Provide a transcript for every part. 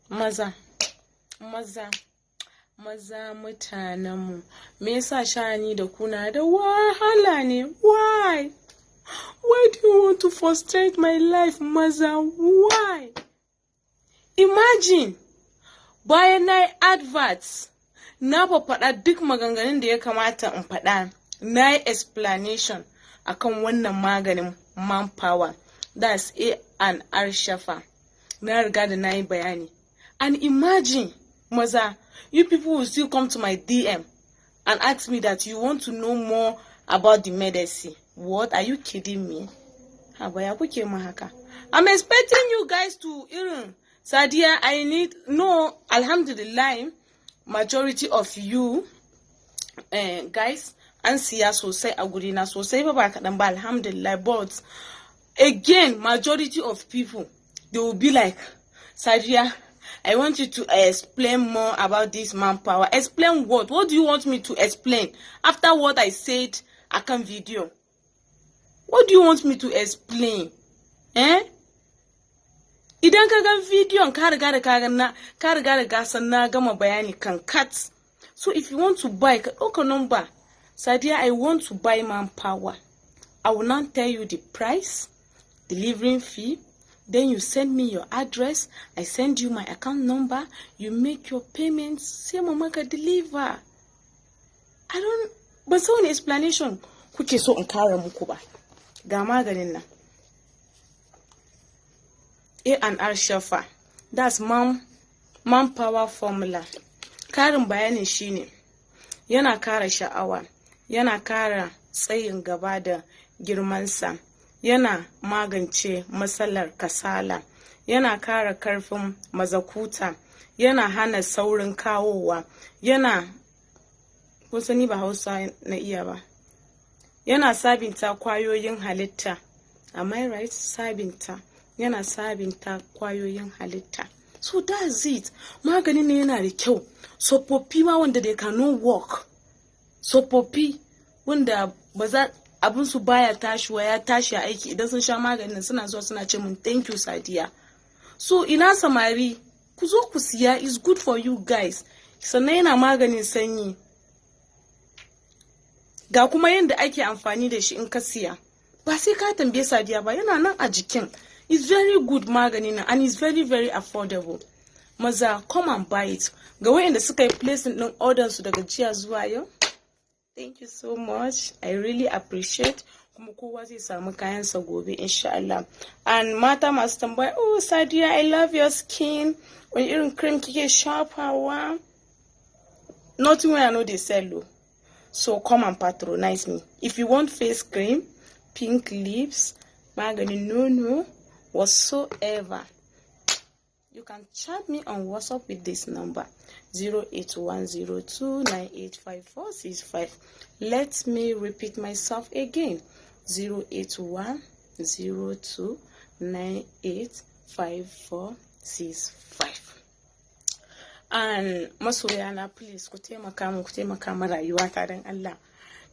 Maza mutanenmu, me yasa shani da kuna da wahala ne? Why do you want to frustrate my life, maza? Why? Imagine bayan na adverts na faɗa duk maganganun da ya kamata in faɗa, na explanation akan wannan maganin manpower, that's A&R Shafa, na riga da na yi bayani. And imagine, maza, you people will still come to my DM and ask me that you want to know more about the medicine. What? Are you kidding me? I'm expecting you guys to, Sadia, I need, no, alhamdulillah, majority of you, guys, an siya sosai a gurina sosai ba kaɗan ba, alhamdulillah, but again, majority of people, they will be like, Sadia, I want you to explain more about this manpower. Explain what? What do you want me to explain? After what I said, I can video. What do you want me to explain? Idan ka ga video ka riga da gasan na gama bayani kan cut. So if you want to buy, ka ɗauka number. Sadia, I want to buy manpower. I will not tell you the price, delivering fee. Then you send me your address. I send you my account number. You make your payments. Say mama ka deliver. But so an explanation. Kuke so in kara muku ba. Ga maganin nan. A&R Shafa. That's manpower formula. Karin bayanin shine yana kara sha'awa, yana kara tsayin gaba da girmansa, yana magance matsalar kasala, yana kara karfin mazakuta, yana hana saurin kawowa, yana kun sani ba Hausa na iya ba, yana sabinta kwayoyin halitta. Am I right? Yana sabinta kwayoyin halitta. So that's it. Maganin ne yana da kyau. Tsofaffi ma wanda they cannot walk. Tsofaffi wanda ba za abin su baya tashiwa ya tashi aiki, idan sun sha maganin suna zuwa suna ce mun thank you Sadia. So ina samari ku zo ku siya, is good for you guys. Sannan yana maganin sanyi. Ga kuma yanda ake amfani da shi in ka siya. Ba sai ka tambaye Sadia ba, yana nan a jikin. It's very good maganin and it's very very affordable. Maza, come and buy it. Ga wayanda suka yi placing din order su daga jiya zuwa yau. Thank you so much. I really appreciate. Kuma kowa zai samu kayan sa gobe insha Allah. And mata masu tambaya, oh Sadia, I love your skin. When irin cream kike shafawa. Nothing where I know they sell. So come and patronize me. If you want face cream, pink lips, maganin nono, whatsoever, you can chat me on WhatsApp with this number 08102985465. Let me repeat myself again, 08102985465. And masoyana, please ku taimaka ma rayuwa ta dan Allah.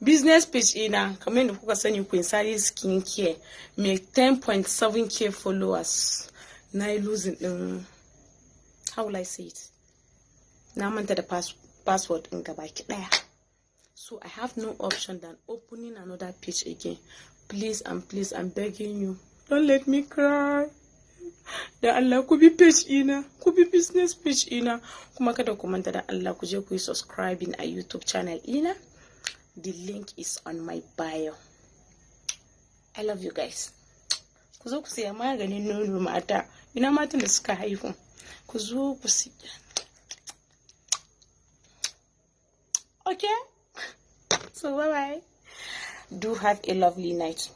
Business page ina kamar yadda kuka sani Queen Sari Skin Care make 10.7k followers. Na losing din, how will I say it? Na manta da password in gabaki daya. So I have no option than opening another page again. Please and please, I'm begging you, don't let me cry. Da Allah ku bi page ina, ku bi business page ina, kuma kada ku manta da Allah ku je ku yi subscribing a YouTube channel ina. The link is on my bio. I love you guys. Ku zo ku siya maganin nono mata. Ina matan da suka haihu. Ku zo ku siya. Okay? So bye bye. Do have a lovely night.